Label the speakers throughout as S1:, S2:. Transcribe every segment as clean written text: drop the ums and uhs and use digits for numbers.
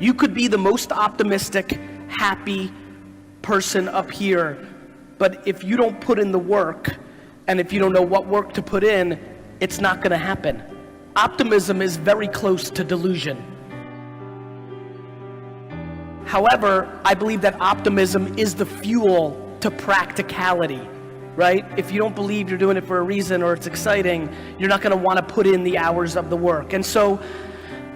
S1: You could be the most optimistic, happy person up here, but if you don't put in the work, and if you don't know what work to put in, it's not gonna happen. Optimism is very close to delusion. However, I believe that optimism is the fuel to practicality, right? If you don't believe you're doing it for a reason or it's exciting, you're not gonna wanna put in the hours of the work. And so,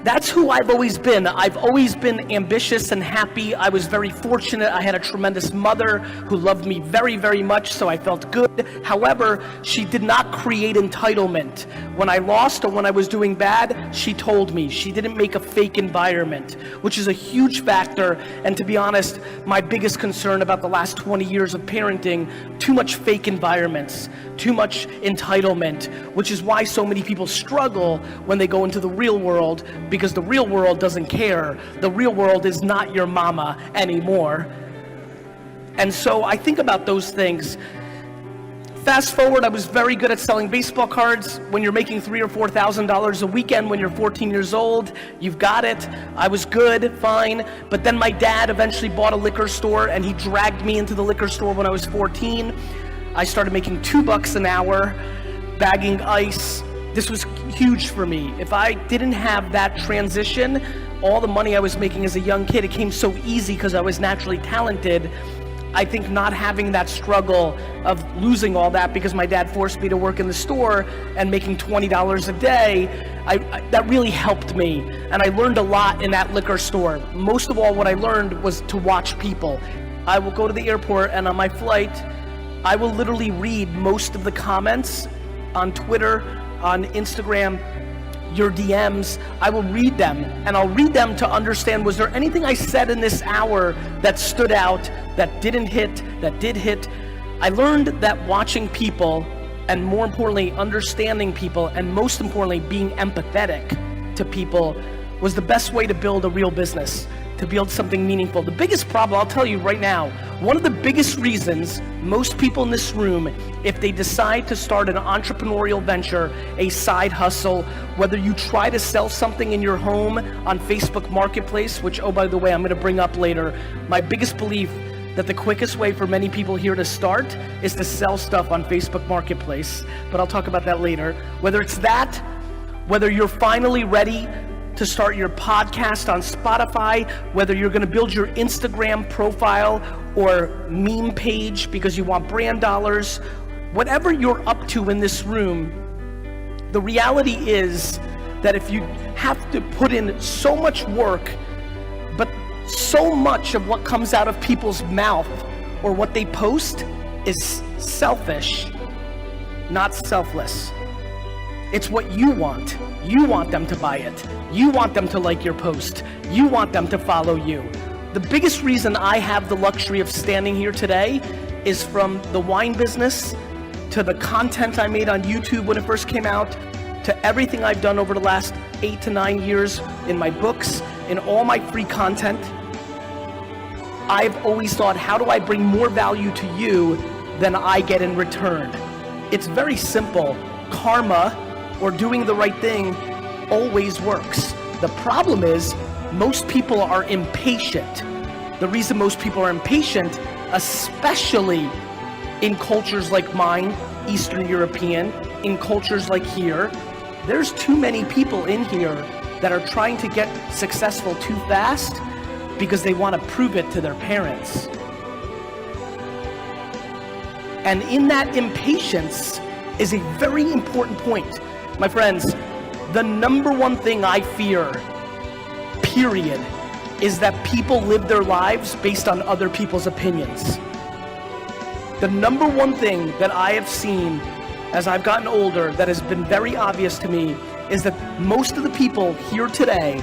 S1: that's who I've always been. I've always been ambitious and happy. I was very fortunate. I had a tremendous mother who loved me very, very much, so I felt good. However, she did not create entitlement. When I lost or when I was doing bad, she told me. She didn't make a fake environment, which is a huge factor. And to be honest, my biggest concern about the last 20 years of parenting, too much fake environments, too much entitlement, which is why so many people struggle when they go into the real world, because the real world doesn't care. The real world is not your mama anymore. And so I think about those things. Fast forward, I was very good at selling baseball cards. When you're making $3,000 or $4,000 a weekend when you're 14 years old, you've got it. I was good, fine. But then my dad eventually bought a liquor store, and he dragged me into the liquor store when I was 14. I started making $2 an hour, bagging ice. This was huge for me. If I didn't have that transition, all the money I was making as a young kid, it came so easy because I was naturally talented. I think not having that struggle of losing all that because my dad forced me to work in the store and making $20 a day, that really helped me. And I learned a lot in that liquor store. Most of all, what I learned was to watch people. I will go to the airport, and on my flight, I will literally read most of the comments on Twitter, on Instagram, your DMs. I will read them, and I'll read them to understand, was there anything I said in this hour that stood out, that didn't hit, that did hit? I learned that watching people, and more importantly, understanding people, and most importantly, being empathetic to people, was the best way to build a real business, to build something meaningful. The biggest problem, I'll tell you right now, one of the biggest reasons most people in this room, if they decide to start an entrepreneurial venture, a side hustle, whether you try to sell something in your home on Facebook Marketplace, which, oh, by the way, I'm gonna bring up later, my biggest belief that the quickest way for many people here to start is to sell stuff on Facebook Marketplace, but I'll talk about that later. Whether it's that, whether you're finally ready to start your podcast on Spotify, whether you're gonna build your Instagram profile or meme page because you want brand dollars, whatever you're up to in this room, the reality is that if you have to put in so much work, but so much of what comes out of people's mouth or what they post is selfish, not selfless. It's what you want. You want them to buy it. You want them to like your post. You want them to follow you. The biggest reason I have the luxury of standing here today is from the wine business, to the content I made on YouTube when it first came out, to everything I've done over the last 8 to 9 years in my books, in all my free content. I've always thought, how do I bring more value to you than I get in return? It's very simple. Karma, or doing the right thing, always works. The problem is, most people are impatient. The reason most people are impatient, especially in cultures like mine, Eastern European, in cultures like here, there's too many people in here that are trying to get successful too fast because they want to prove it to their parents. And in that impatience is a very important point. My friends, the number one thing I fear, period, is that people live their lives based on other people's opinions. The number one thing that I have seen as I've gotten older that has been very obvious to me is that most of the people here today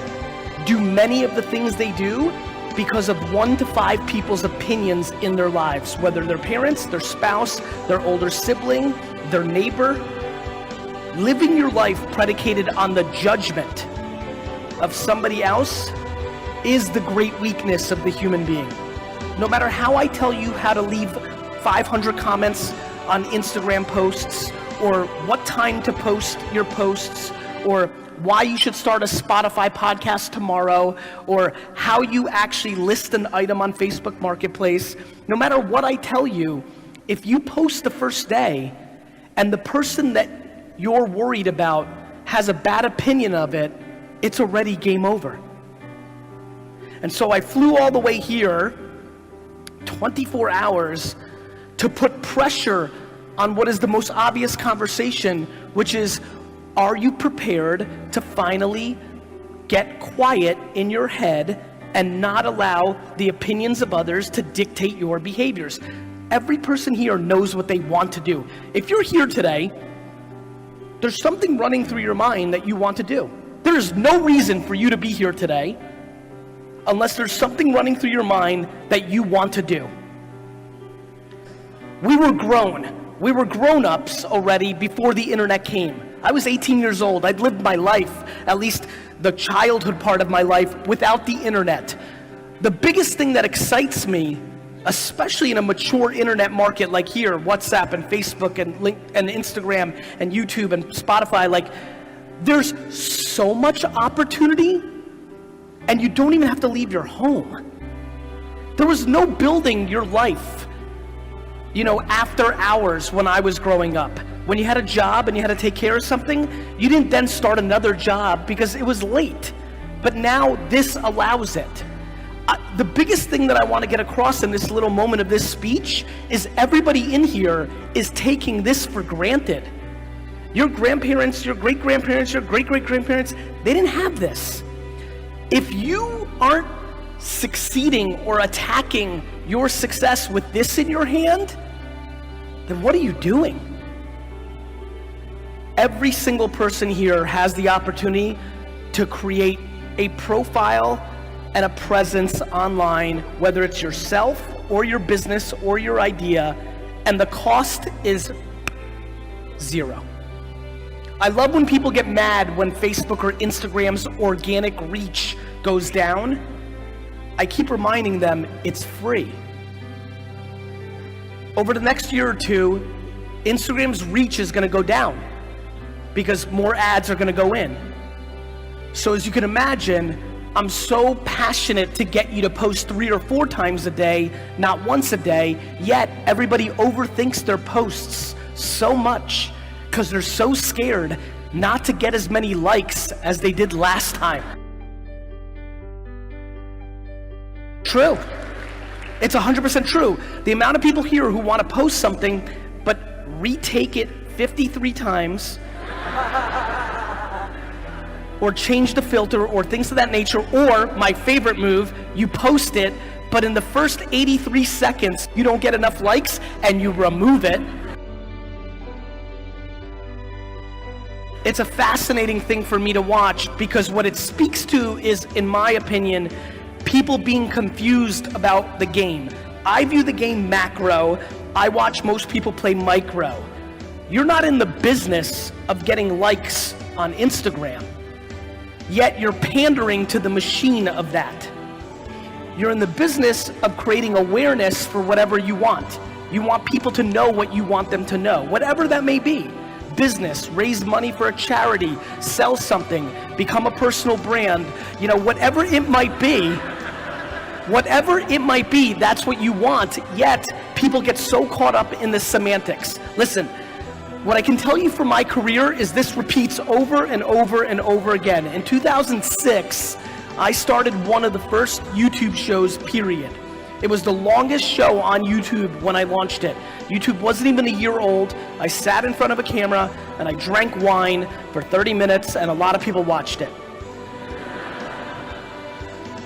S1: do many of the things they do because of 1 to 5 people's opinions in their lives, whether their parents, their spouse, their older sibling, their neighbor. Living your life predicated on the judgment of somebody else is the great weakness of the human being. No matter how I tell you how to leave 500 comments on Instagram posts, or what time to post your posts, or why you should start a Spotify podcast tomorrow, or how you actually list an item on Facebook Marketplace, no matter what I tell you, if you post the first day and the person that you're worried about has a bad opinion of it, it's already game over. And so I flew all the way here, 24 hours, to put pressure on what is the most obvious conversation, which is, are you prepared to finally get quiet in your head and not allow the opinions of others to dictate your behaviors? Every person here knows what they want to do. If you're here today, there's something running through your mind that you want to do. There is no reason for you to be here today unless there's something running through your mind that you want to do. We were grown-ups already before the internet came. I was 18 years old. I'd lived my life, at least the childhood part of my life, without the internet. The biggest thing that excites me, especially in a mature internet market like here, WhatsApp and Facebook and Instagram and YouTube and Spotify, like, there's so much opportunity, and you don't even have to leave your home. There was no building your life, after hours when I was growing up. When you had a job and you had to take care of something, you didn't then start another job because it was late. But now this allows it. The biggest thing that I want to get across in this little moment of this speech is everybody in here is taking this for granted. Your grandparents, your great-grandparents, your great-great-grandparents, they didn't have this. If you aren't succeeding or attacking your success with this in your hand, then what are you doing? Every single person here has the opportunity to create a profile and a presence online, whether it's yourself or your business or your idea, and the cost is zero. I love when people get mad when Facebook or Instagram's organic reach goes down. I keep reminding them it's free. Over the next year or two, Instagram's reach is going to go down because more ads are going to go in. So as you can imagine, I'm so passionate to get you to post 3 or 4 times a day, not once a day, yet everybody overthinks their posts so much because they're so scared not to get as many likes as they did last time. True. It's 100% true. The amount of people here who want to post something but retake it 53 times or change the filter or things of that nature, or my favorite move, you post it, but in the first 83 seconds you don't get enough likes and you remove it. It's a fascinating thing for me to watch because what it speaks to is, in my opinion, people being confused about the game. I view the game macro. I watch most people play micro. You're not in the business of getting likes on Instagram, yet you're pandering to the machine of that. You're in the business of creating awareness for whatever you want. You want people to know what you want them to know, whatever that may be. Business, raise money for a charity, sell something, become a personal brand, whatever it might be. Whatever it might be, that's what you want, yet people get so caught up in the semantics. Listen, what I can tell you from my career is this repeats over and over and over again. In 2006, I started one of the first YouTube shows, period. It was the longest show on YouTube when I launched it. YouTube wasn't even a year old. I sat in front of a camera and I drank wine for 30 minutes and a lot of people watched it.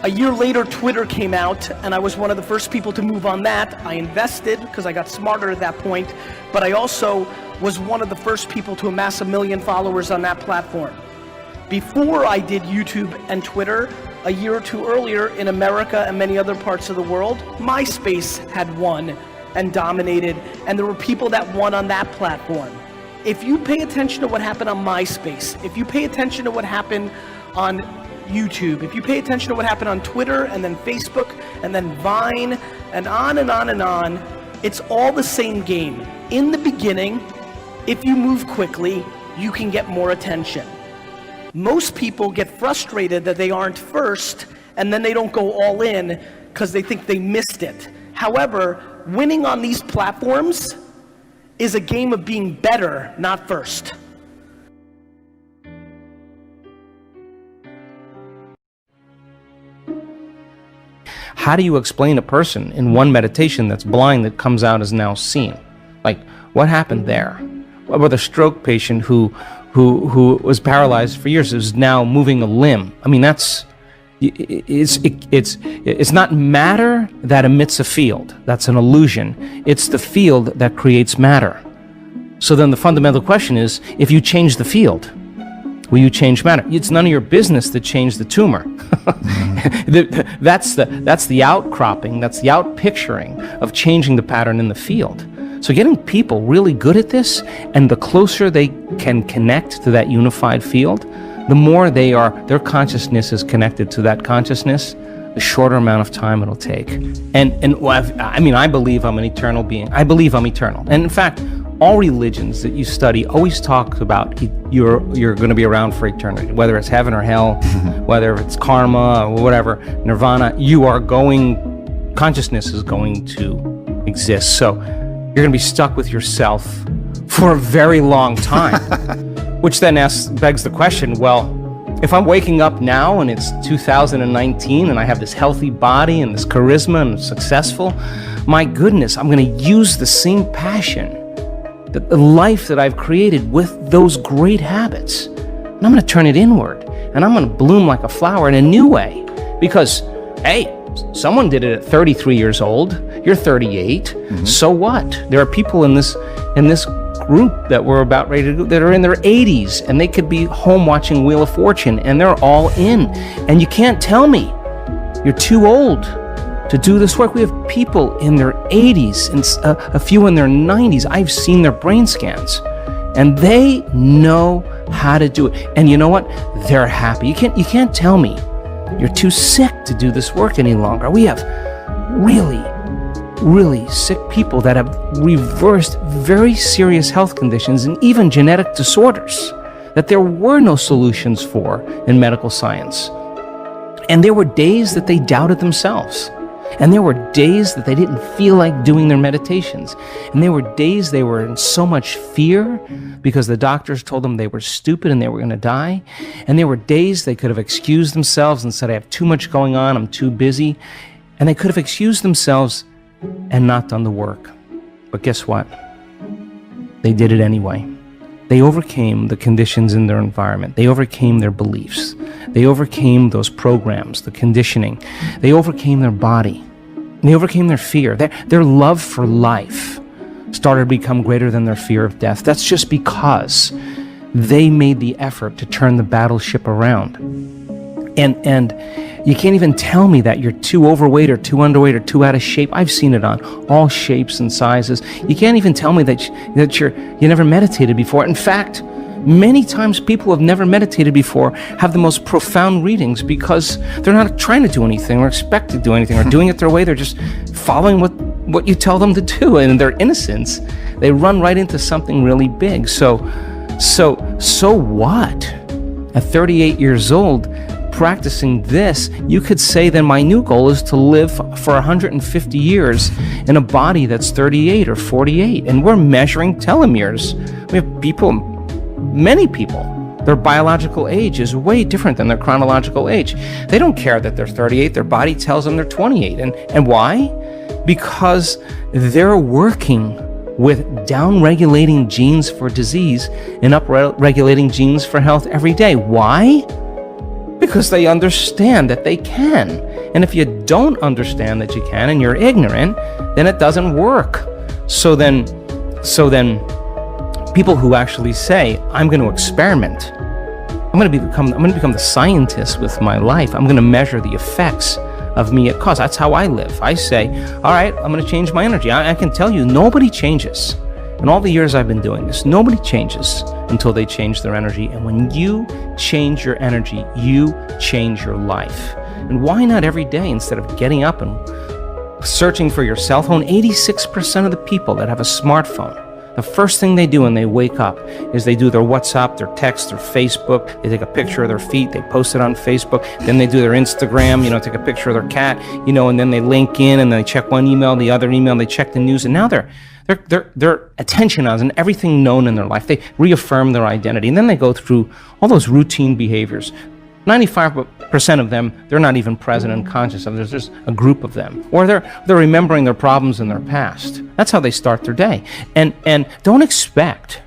S1: A year later, Twitter came out, and I was one of the first people to move on that. I invested because I got smarter at that point, but I also was one of the first people to amass 1 million followers on that platform. Before I did YouTube and Twitter, a year or two earlier in America and many other parts of the world, MySpace had won and dominated, and there were people that won on that platform. If you pay attention to what happened on MySpace, if you pay attention to what happened on YouTube, if you pay attention to what happened on Twitter and then Facebook and then Vine and on and on and on, it's all the same game. In the beginning, if you move quickly, you can get more attention. Most people get frustrated that they aren't first, and then they don't go all in because they think they missed it. However, winning on these platforms is a game of being better, not first.
S2: How do you explain a person in one meditation that's blind that comes out as now seen? Like, what happened there? What about the stroke patient who was paralyzed for years is now moving a limb? I mean, it's not matter that emits a field. That's an illusion. It's the field that creates matter. So then the fundamental question is, if you change the field, will you change matter? It's none of your business to change the tumor. That's the outcropping, that's the outpicturing of changing the pattern in the field. So getting people really good at this, and the closer they can connect to that unified field, the more their consciousness is connected to that consciousness, the shorter amount of time it'll take. I believe I'm an eternal being. I believe I'm eternal. And in fact, all religions that you study always talk about you're going to be around for eternity, whether it's heaven or hell, whether it's karma or whatever, nirvana. Consciousness is going to exist. So you're going to be stuck with yourself for a very long time, which then begs the question, well, if I'm waking up now and it's 2019 and I have this healthy body and this charisma and I'm successful, my goodness, I'm going to use the same passion, the life that I've created with those great habits, and I'm going to turn it inward, and I'm going to bloom like a flower in a new way. Because, hey, someone did it at 33 years old. You're 38. Mm-hmm. So what? There are people in this group that we're about ready to go that are in their 80s, and they could be home watching Wheel of Fortune, and they're all in. And you can't tell me you're too old to do this work. We have people in their 80s and a few in their 90s. I've seen their brain scans, and they know how to do it. And you know what? They're happy. You can't tell me you're too sick to do this work any longer. We have really, really sick people that have reversed very serious health conditions and even genetic disorders that there were no solutions for in medical science. And there were days that they doubted themselves. And there were days that they didn't feel like doing their meditations. And there were days they were in so much fear because the doctors told them they were stupid and they were going to die. And there were days they could have excused themselves and said, I have too much going on, I'm too busy. And they could have excused themselves and not done the work. But guess what? They did it anyway. They overcame the conditions in their environment. They overcame their beliefs. They overcame those programs, the conditioning. They overcame their body. They overcame their fear. Their love for life started to become greater than their fear of death. That's just because they made the effort to turn the battleship around. And you can't even tell me that you're too overweight or too underweight or too out of shape. I've seen it on all shapes and sizes. You can't even tell me that you never meditated before. In fact, many times people who have never meditated before have the most profound readings because they're not trying to do anything or expect to do anything or doing it their way. They're just following what you tell them to do. And in their innocence, they run right into something really big. So what? At 38 years old, practicing this, you could say then my new goal is to live for 150 years in a body that's 38 or 48. And we're measuring telomeres. We have people, many people, their biological age is way different than their chronological age. They don't care that they're 38. Their body tells them they're 28. And why? Because they're working with down-regulating genes for disease and up-regulating genes for health every day. Why? Because they understand that they can. And if you don't understand that you can and you're ignorant, then it doesn't work. So then people who actually say, I'm going to experiment. I'm going to become the scientist with my life. I'm going to measure the effects of me at cause. That's how I live. I say, all right, I'm going to change my energy. I can tell you, nobody changes. In all the years I've been doing this, nobody changes until they change their energy. And when you change your energy, you change your life. And why not every day, instead of getting up and searching for your cell phone? 86% of the people that have a smartphone, the first thing they do when they wake up is they do their WhatsApp, their text, their Facebook. They take a picture of their feet, they post it on Facebook. Then they do their Instagram, take a picture of their cat, and then they link in and they check one email, the other email, they check the news, and now their attention on everything known in their life. They reaffirm their identity, and then they go through all those routine behaviors. 95% of them, they're not even present and conscious of. There's just a group of them. Or they're remembering their problems in their past. That's how they start their day. And don't expect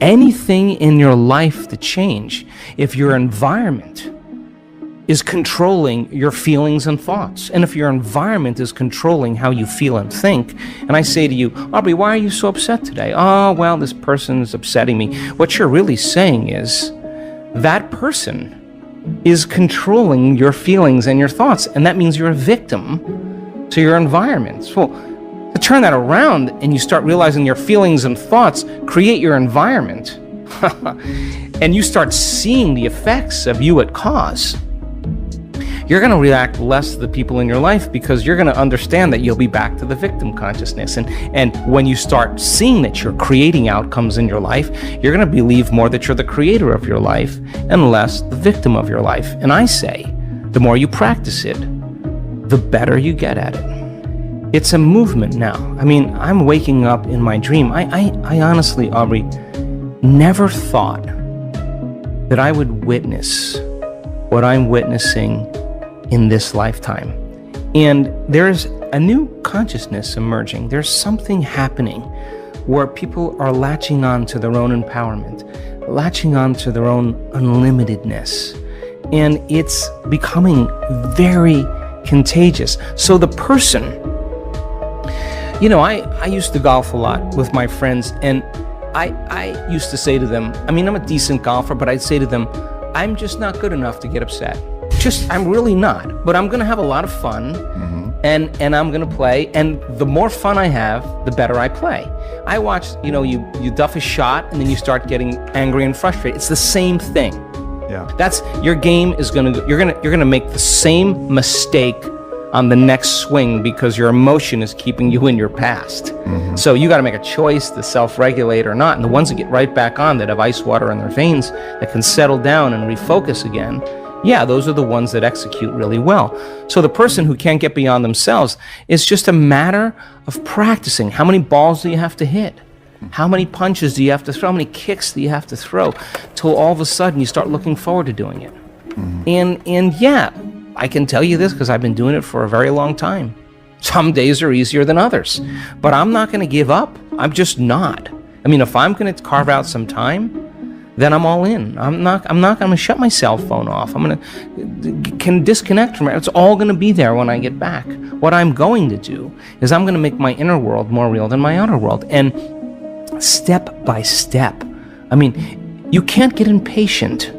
S2: anything in your life to change if your environment is controlling your feelings and thoughts. And if your environment is controlling how you feel and think, and I say to you, Aubrey, why are you so upset today? Oh, well, this person is upsetting me. What you're really saying is that person is controlling your feelings and your thoughts, and that means you're a victim to your environment. Well, to turn that around and you start realizing your feelings and thoughts create your environment, and you start seeing the effects of you at cause, you're going to react less to the people in your life because you're going to understand that you'll be back to the victim consciousness. And when you start seeing that you're creating outcomes in your life, you're going to believe more that you're the creator of your life and less the victim of your life. And I say, the more you practice it, the better you get at it. It's a movement now. I mean, I'm waking up in my dream. I honestly, Aubrey, never thought that I would witness what I'm witnessing in this lifetime. And there's a new consciousness emerging. There's something happening where people are latching on to their own empowerment, latching on to their own unlimitedness. And it's becoming very contagious. So the person, I used to golf a lot with my friends, and I used to say to them, I'm a decent golfer, but I'd say to them, I'm just not good enough to get upset. I'm really not, but I'm going to have a lot of fun, and I'm going to play, and the more fun I have, the better I play. I watch, you duff a shot, and then you start getting angry and frustrated. It's the same thing.
S3: Yeah.
S2: That's your game is going to, you're going to make the same mistake on the next swing because your emotion is keeping you in your past. So you got to make a choice to self-regulate or not. And the ones that get right back on, that have ice water in their veins, that can settle down and refocus again, yeah, those are the ones that execute really well. So the person who can't get beyond themselves, it's just a matter of practicing. How many balls do you have to hit? How many punches do you have to throw? How many kicks do you have to throw? Till all of a sudden you start looking forward to doing it. And yeah, I can tell you this because I've been doing it for a very long time. Some days are easier than others, but I'm not going to give up. I'm just not. If I'm going to carve out some time, then I'm all in. I'm not going to shut my cell phone off. I'm going to can disconnect from it. It's all going to be there when I get back. What I'm going to do is I'm going to make my inner world more real than my outer world. And step by step, you can't get impatient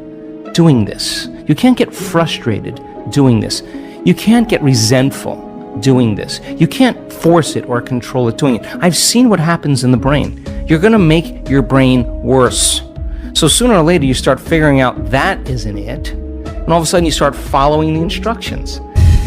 S2: doing this. You can't get frustrated doing this. You can't get resentful doing this. You can't force it or control it doing it. I've seen what happens in the brain. You're going to make your brain worse. So sooner or later, you start figuring out that isn't it. And all of a sudden, you start following the instructions.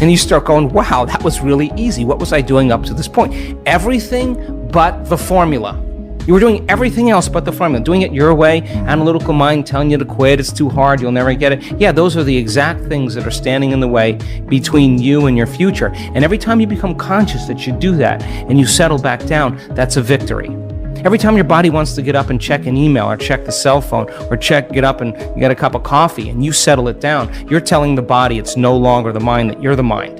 S2: And you start going, wow, that was really easy. What was I doing up to this point? Everything but the formula. You were doing everything else but the formula. Doing it your way, analytical mind telling you to quit, it's too hard, you'll never get it. Yeah, those are the exact things that are standing in the way between you and your future. And every time you become conscious that you do that and you settle back down, that's a victory. Every time your body wants to get up and check an email or check the cell phone or get up and get a cup of coffee and you settle it down, you're telling the body it's no longer the mind, that you're the mind.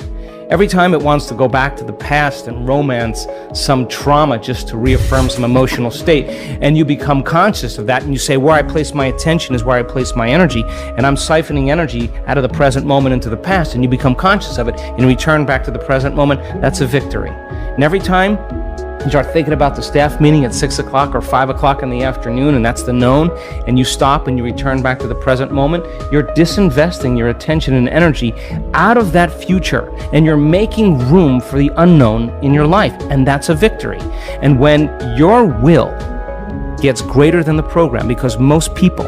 S2: Every time it wants to go back to the past and romance some trauma just to reaffirm some emotional state, and you become conscious of that and you say, where I place my attention is where I place my energy, and I'm siphoning energy out of the present moment into the past, and you become conscious of it and return back to the present moment, that's a victory. And every time you start thinking about the staff meeting at 6 o'clock or 5 o'clock in the afternoon, and that's the known, and you stop and you return back to the present moment, you're disinvesting your attention and energy out of that future, and you're making room for the unknown in your life, and that's a victory. And when your will gets greater than the program, because most people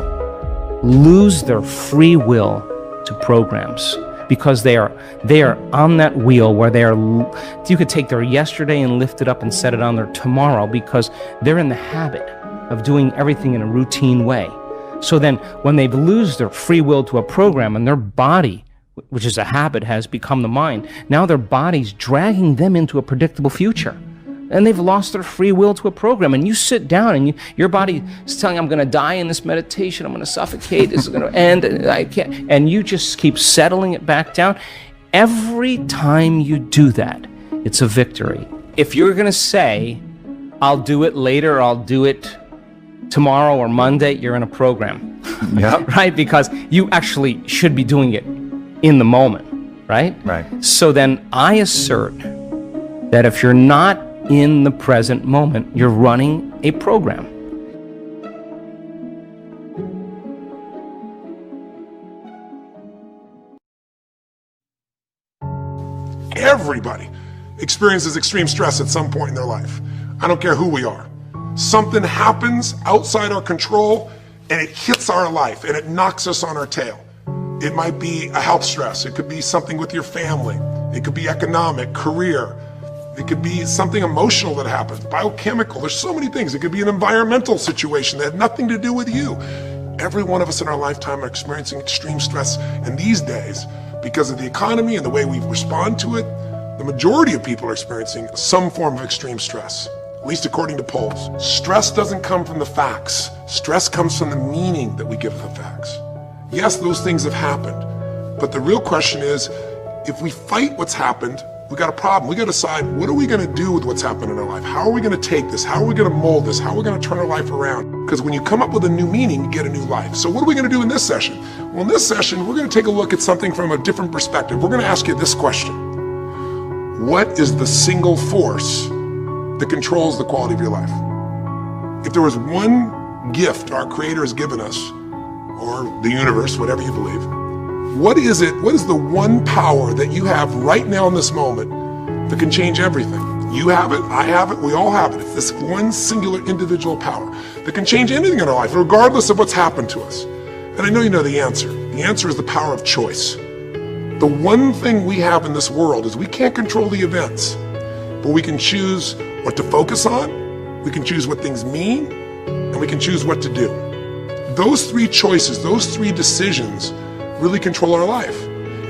S2: lose their free will to programs. because they are on that wheel where you could take their yesterday and lift it up and set it on their tomorrow, because they're in the habit of doing everything in a routine way. So then when they lose their free will to a program, and their body, which is a habit, has become the mind, now their body's dragging them into a predictable future. And they've lost their free will to a program. And you sit down and your body is telling you, I'm going to die in this meditation, I'm going to suffocate, this is going to end, and I can't. And you just keep settling it back down. Every time you do that, it's a victory. If you're going to say, I'll do it later, I'll do it tomorrow or Monday, you're in a program.
S3: Yeah.
S2: Right? Because you actually should be doing it in the moment, right?
S3: Right.
S2: So then I assert that if you're not in the present moment, you're running a program.
S4: Everybody experiences extreme stress at some point in their life. I don't care who we are. Something happens outside our control and it hits our life and it knocks us on our tail. It might be a health stress. It could be something with your family. It could be economic, career. It could be something emotional that happens, biochemical. There's so many things. It could be an environmental situation that had nothing to do with you. Every one of us in our lifetime are experiencing extreme stress. And these days, because of the economy and the way we respond to it, the majority of people are experiencing some form of extreme stress, at least according to polls. Stress doesn't come from the facts. Stress comes from the meaning that we give the facts. Yes, those things have happened. But the real question is, if we fight what's happened, we got a problem. We got to decide, what are we going to do with what's happened in our life? How are we going to take this? How are we going to mold this? How are we going to turn our life around? Because when you come up with a new meaning, you get a new life. So what are we going to do in this session? Well, in this session, we're going to take a look at something from a different perspective. We're going to ask you this question. What is the single force that controls the quality of your life? If there was one gift our Creator has given us, or the universe, whatever you believe, what is it? What is the one power that you have right now in this moment that can change everything? You have it, I have it, we all have it. It's this one singular individual power that can change anything in our life, regardless of what's happened to us. And I know you know the answer. The answer is the power of choice. The one thing we have in this world is we can't control the events, but we can choose what to focus on, we can choose what things mean, and we can choose what to do. Those three choices, those three decisions really control our life.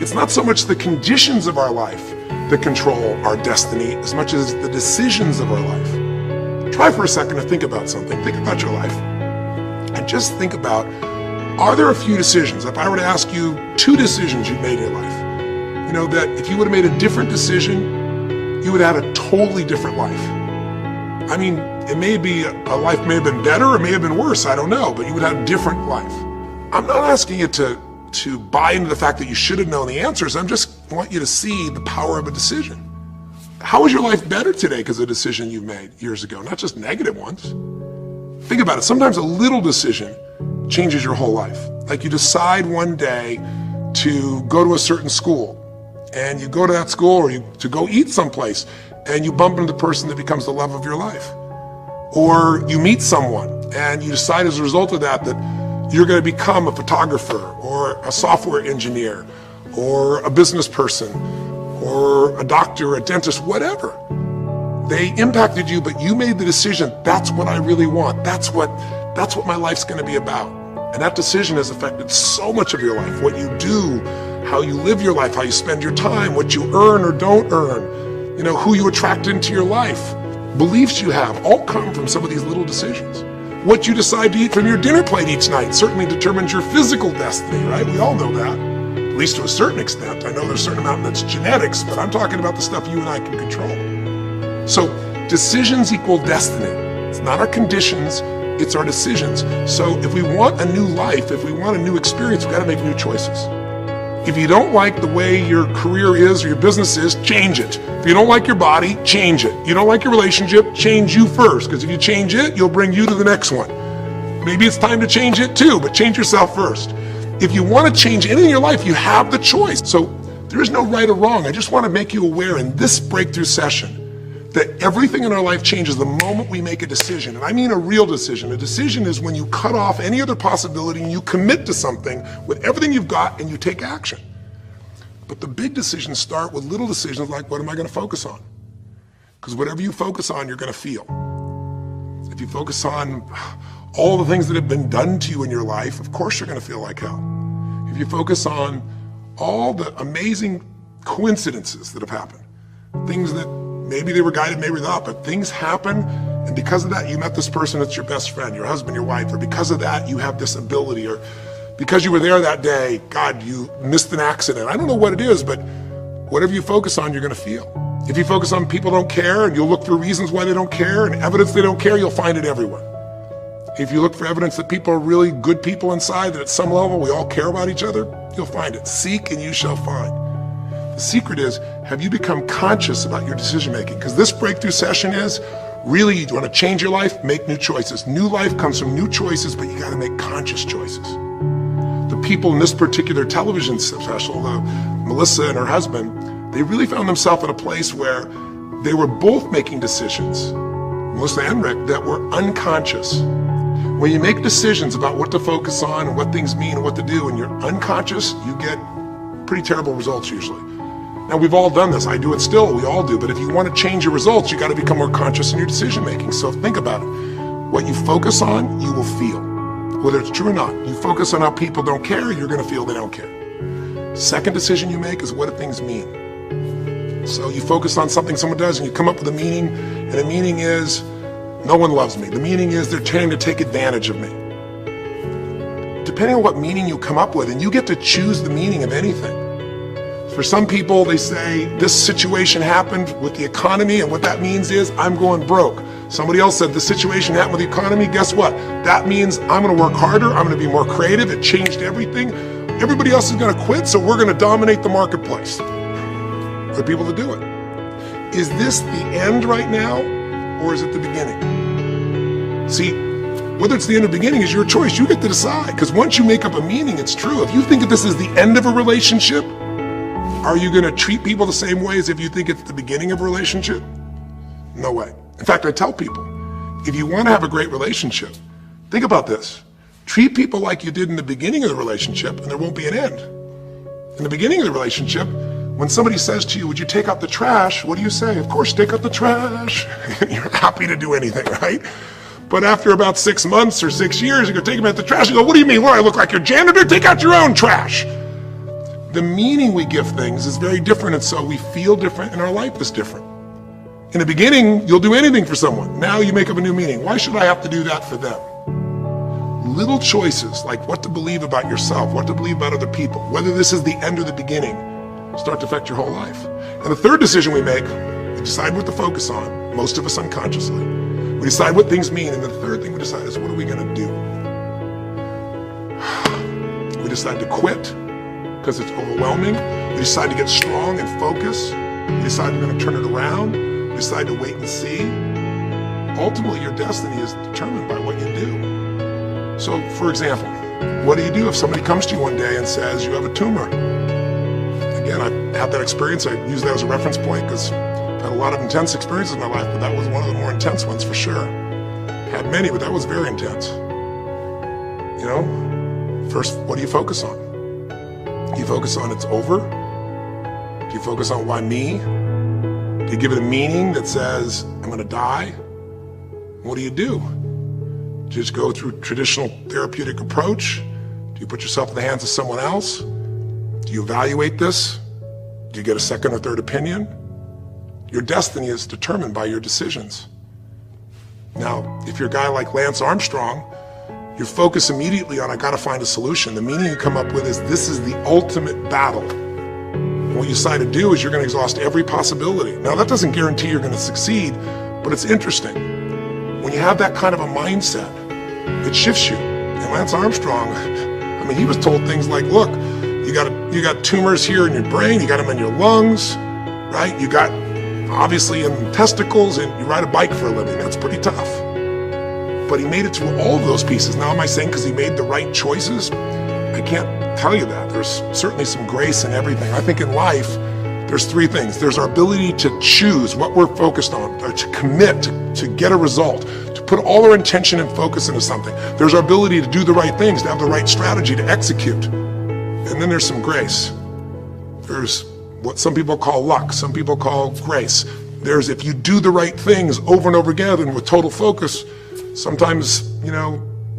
S4: It's not so much the conditions of our life that control our destiny as much as the decisions of our life. Try for a second to think about something. Think about your life. And just think about, are there a few decisions? If I were to ask you 2 decisions you've made in your life, you know, that if you would have made a different decision, you would have had a totally different life. I mean, it may be, a life may have been better, or it may have been worse, I don't know, but you would have a different life. I'm not asking you to buy into the fact that you should have known the answers. I just want you to see the power of a decision. How is your life better today because of a decision you made years ago, not just negative ones? Think about it. Sometimes a little decision changes your whole life. Like you decide one day to go to a certain school, and you go to that school, or to go eat someplace, and you bump into the person that becomes the love of your life. Or you meet someone, and you decide as a result of that you're going to become a photographer, or a software engineer, or a business person, or a doctor, a dentist, whatever. They impacted you, but you made the decision, that's what I really want. That's what my life's going to be about. And that decision has affected so much of your life. What you do, how you live your life, how you spend your time, what you earn or don't earn, you know, who you attract into your life, beliefs you have, all come from some of these little decisions. What you decide to eat from your dinner plate each night certainly determines your physical destiny, right? We all know that, at least to a certain extent. I know there's a certain amount that's genetics, but I'm talking about the stuff you and I can control. So decisions equal destiny. It's not our conditions, it's our decisions. So if we want a new life, if we want a new experience, we've got to make new choices. If you don't like the way your career is or your business is, change it. If you don't like your body, change it. You don't like your relationship, change you first, because if you change it, you'll bring you to the next one. Maybe it's time to change it too, but change yourself first. If you want to change anything in your life, you have the choice. So there is no right or wrong. I just want to make you aware in this breakthrough session that everything in our life changes the moment we make a decision. And I mean a real decision. A decision is when you cut off any other possibility and you commit to something with everything you've got and you take action. But the big decisions start with little decisions like, what am I going to focus on? Because whatever you focus on, you're going to feel. If you focus on all the things that have been done to you in your life, of course you're going to feel like hell. If you focus on all the amazing coincidences that have happened, things that maybe they were guided, maybe not, but things happen, and because of that, you met this person that's your best friend, your husband, your wife, or because of that, you have this ability, or because you were there that day, God, you missed an accident. I don't know what it is, but whatever you focus on, you're going to feel. If you focus on people don't care, and you'll look for reasons why they don't care, and evidence they don't care, you'll find it everywhere. If you look for evidence that people are really good people inside, that at some level we all care about each other, you'll find it. Seek and you shall find. The secret is, have you become conscious about your decision making? Because this breakthrough session is, really, you want to change your life, make new choices. New life comes from new choices, but you got to make conscious choices. The people in this particular television special, Melissa and her husband, they really found themselves in a place where they were both making decisions, Melissa and Rick, that were unconscious. When you make decisions about what to focus on and what things mean and what to do, and you're unconscious, you get pretty terrible results usually. Now, we've all done this. I do it still. We all do. But if you want to change your results, you got to become more conscious in your decision making. So think about it. What you focus on, you will feel. Whether it's true or not. You focus on how people don't care, you're going to feel they don't care. Second decision you make is, what do things mean? So you focus on something someone does and you come up with a meaning, and the meaning is, no one loves me. The meaning is, they're trying to take advantage of me. Depending on what meaning you come up with, and you get to choose the meaning of anything. For some people, they say, this situation happened with the economy, and what that means is, I'm going broke. Somebody else said, the situation happened with the economy, guess what? That means I'm gonna work harder, I'm gonna be more creative, it changed everything. Everybody else is gonna quit, so we're gonna dominate the marketplace. For people to do it. Is this the end right now, or is it the beginning? See, whether it's the end or beginning is your choice. You get to decide, because once you make up a meaning, it's true. If you think that this is the end of a relationship, are you going to treat people the same way as if you think it's the beginning of a relationship? No way. In fact, I tell people, if you want to have a great relationship, think about this. Treat people like you did in the beginning of the relationship, and there won't be an end. In the beginning of the relationship, when somebody says to you, would you take out the trash? What do you say? Of course, take out the trash. You're happy to do anything, right? But after about 6 months or 6 years, you go take them out the trash. You go, what do you mean? What, I look like your janitor? Take out your own trash. The meaning we give things is very different, and so we feel different, and our life is different. In the beginning, you'll do anything for someone. Now you make up a new meaning. Why should I have to do that for them? Little choices, like what to believe about yourself, what to believe about other people, whether this is the end or the beginning, start to affect your whole life. And the third decision we make, we decide what to focus on, most of us unconsciously. We decide what things mean, and the third thing we decide is, what are we gonna do? We decide to quit, because it's overwhelming. We decide to get strong and focus. We decide we're going to turn it around. We decide to wait and see. Ultimately, your destiny is determined by what you do. So, for example, what do you do if somebody comes to you one day and says, you have a tumor? Again, I've had that experience. I use that as a reference point because I've had a lot of intense experiences in my life, but that was one of the more intense ones for sure. Had many, but that was very intense. You know, first, what do you focus on? Do you focus on it's over? Do you focus on why me? Do you give it a meaning that says, I'm gonna die? What do? Do you just go through traditional therapeutic approach? Do you put yourself in the hands of someone else? Do you evaluate this? Do you get a second or third opinion? Your destiny is determined by your decisions. Now, if you're a guy like Lance Armstrong, you focus immediately on, I gotta find a solution. The meaning you come up with is, this is the ultimate battle. And what you decide to do is you're gonna exhaust every possibility. Now that doesn't guarantee you're gonna succeed, but it's interesting. When you have that kind of a mindset, it shifts you. And Lance Armstrong, I mean, he was told things like, look, you got tumors here in your brain, you got them in your lungs, right? You got, obviously, in testicles, and you ride a bike for a living. That's pretty tough. But he made it through all of those pieces. Now, am I saying because he made the right choices? I can't tell you that. There's certainly some grace in everything. I think in life, there's three things. There's our ability to choose what we're focused on, or to commit, to get a result, to put all our intention and focus into something. There's our ability to do the right things, to have the right strategy, to execute. And then there's some grace. There's what some people call luck, some people call grace. There's if you do the right things over and over again and with total focus, sometimes,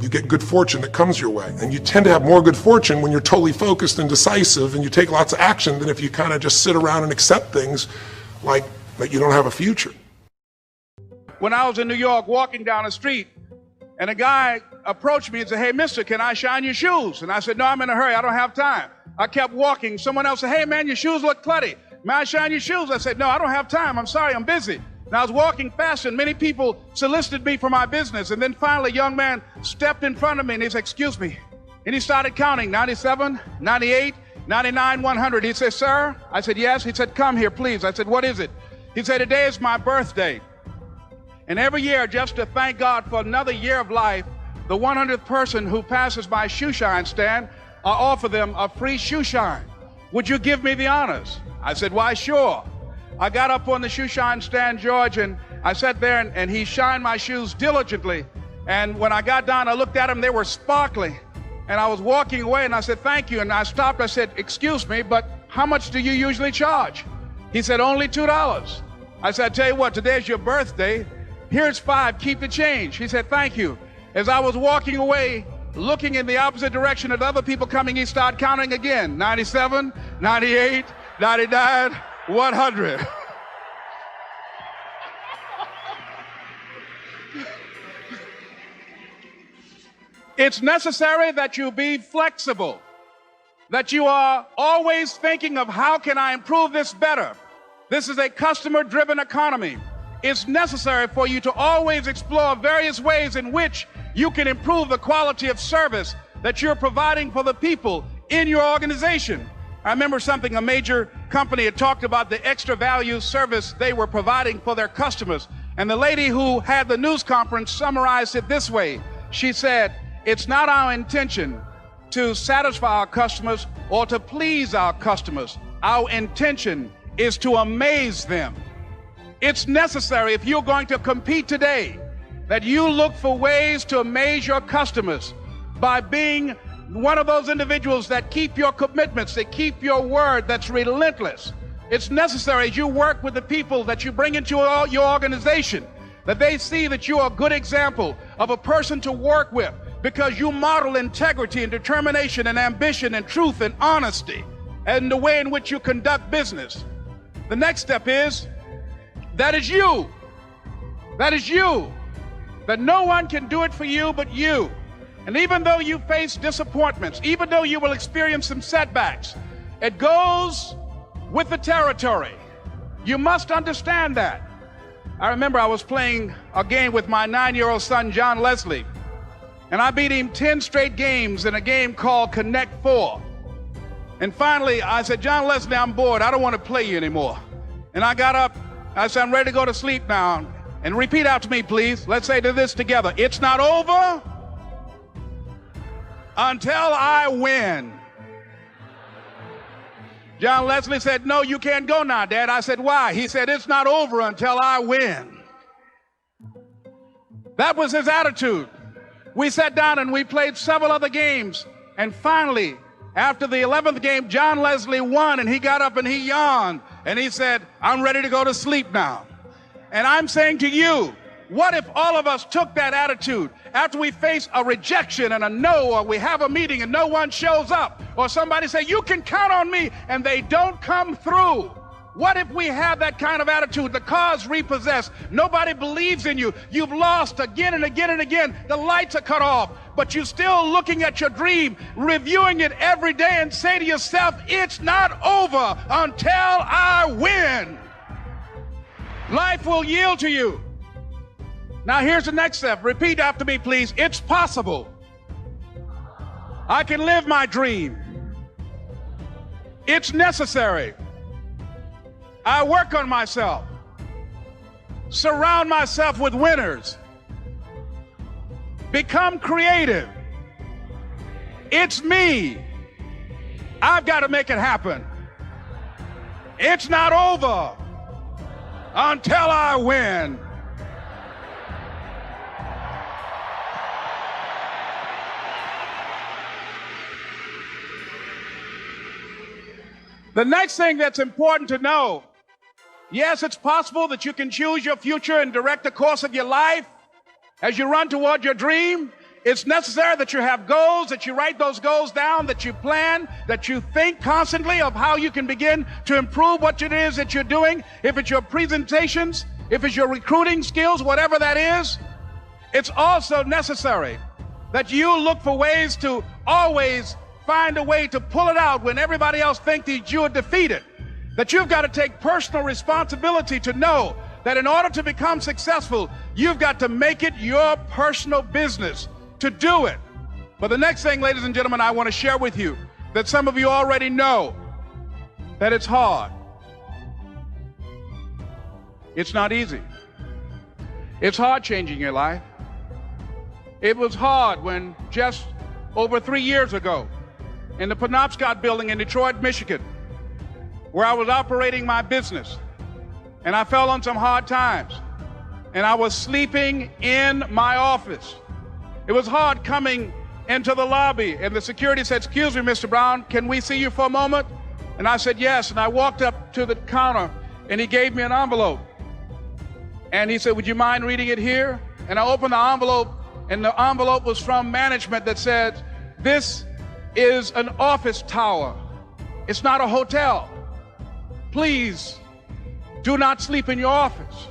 S4: you get good fortune that comes your way. And you tend to have more good fortune when you're totally focused and decisive and you take lots of action than if you kind of just sit around and accept things like that you don't have a future.
S3: When I was in New York walking down the street, and a guy approached me and said, "Hey, mister, can I shine your shoes?" And I said, "No, I'm in a hurry. I don't have time." I kept walking. Someone else said, "Hey, man, your shoes look clutty. May I shine your shoes?" I said, "No, I don't have time. I'm sorry, I'm busy." And I was walking fast, and many people solicited me for my business. And then finally, a young man stepped in front of me, and he said, "Excuse me." And he started counting, 97, 98, 99, 100. He said, "Sir?" I said, "Yes." He said, "Come here, please." I said, "What is it?" He said, "Today is my birthday. And every year, just to thank God for another year of life, the 100th person who passes my shoe shine stand, I offer them a free shoe shine. Would you give me the honors?" I said, "Why, sure." I got up on the shoe shine stand, George, and I sat there and he shined my shoes diligently. And when I got down, I looked at them, they were sparkling. And I was walking away and I said, "Thank you." And I stopped, I said, "Excuse me, but how much do you usually charge?" He said, "Only $2. I said, "I tell you what, today's your birthday. Here's $5, keep the change." He said, "Thank you." As I was walking away, looking in the opposite direction at other people coming, he started counting again. 97, 98, 99, 100. It's necessary that you be flexible, that you are always thinking of how can I improve this better. This is a customer-driven economy. It's necessary for you to always explore various ways in which you can improve the quality of service that you're providing for the people in your organization. I remember something a major company had talked about, the extra value service they were providing for their customers. And the lady who had the news conference summarized it this way. She said, "It's not our intention to satisfy our customers or to please our customers. Our intention is to amaze them." It's necessary, if you're going to compete today, that you look for ways to amaze your customers by being one of those individuals that keep your commitments, that keep your word, that's relentless. It's necessary as you work with the people that you bring into your organization, that they see that you are a good example of a person to work with because you model integrity and determination and ambition and truth and honesty and the way in which you conduct business. The next step is, that is you. That is you. That no one can do it for you but you. And even though you face disappointments, even though you will experience some setbacks, it goes with the territory. You must understand that. I remember I was playing a game with my 9-year-old son, John Leslie, and I beat him 10 straight games in a game called Connect 4. And finally, I said, "John Leslie, I'm bored. I don't want to play you anymore." And I got up. I said, "I'm ready to go to sleep now." And repeat after me, please. Let's say this together. It's not over until I win. John Leslie said, "No, you can't go now, Dad." I said, "Why?" He said, "It's not over until I win." That was his attitude. We sat down and we played several other games. And finally, after the 11th game, John Leslie won, and he got up and he yawned. And he said, "I'm ready to go to sleep now." And I'm saying to you, what if all of us took that attitude after we face a rejection and a no, or we have a meeting and no one shows up, or somebody say, "You can count on me," and they don't come through? What if we have that kind of attitude? The car's repossessed. Nobody believes in you. You've lost again and again and again. The lights are cut off, but you're still looking at your dream, reviewing it every day, and say to yourself, "It's not over until I win." Life will yield to you. Now here's the next step. Repeat after me, please. It's possible. I can live my dream. It's necessary. I work on myself. Surround myself with winners. Become creative. It's me. I've got to make it happen. It's not over until I win. The next thing that's important to know, yes, it's possible that you can choose your future and direct the course of your life as you run toward your dream. It's necessary that you have goals, that you write those goals down, that you plan, that you think constantly of how you can begin to improve what it is that you're doing. If it's your presentations, if it's your recruiting skills, whatever that is, it's also necessary that you look for ways to always find a way to pull it out when everybody else thinks that you are defeated. That you've got to take personal responsibility to know that in order to become successful, you've got to make it your personal business to do it. But the next thing, ladies and gentlemen, I want to share with you that some of you already know that it's hard. It's not easy. It's hard changing your life. It was hard when just over 3 years ago in the Penobscot building in Detroit, Michigan, where I was operating my business, and I fell on some hard times, and I was sleeping in my office. It was hard coming into the lobby, and the security said, "Excuse me, Mr. Brown, can we see you for a moment?" And I said, "Yes." And I walked up to the counter, and he gave me an envelope. And he said, "Would you mind reading it here?" And I opened the envelope, and the envelope was from management that said, "This is an office tower. It's not a hotel. Please do not sleep in your office."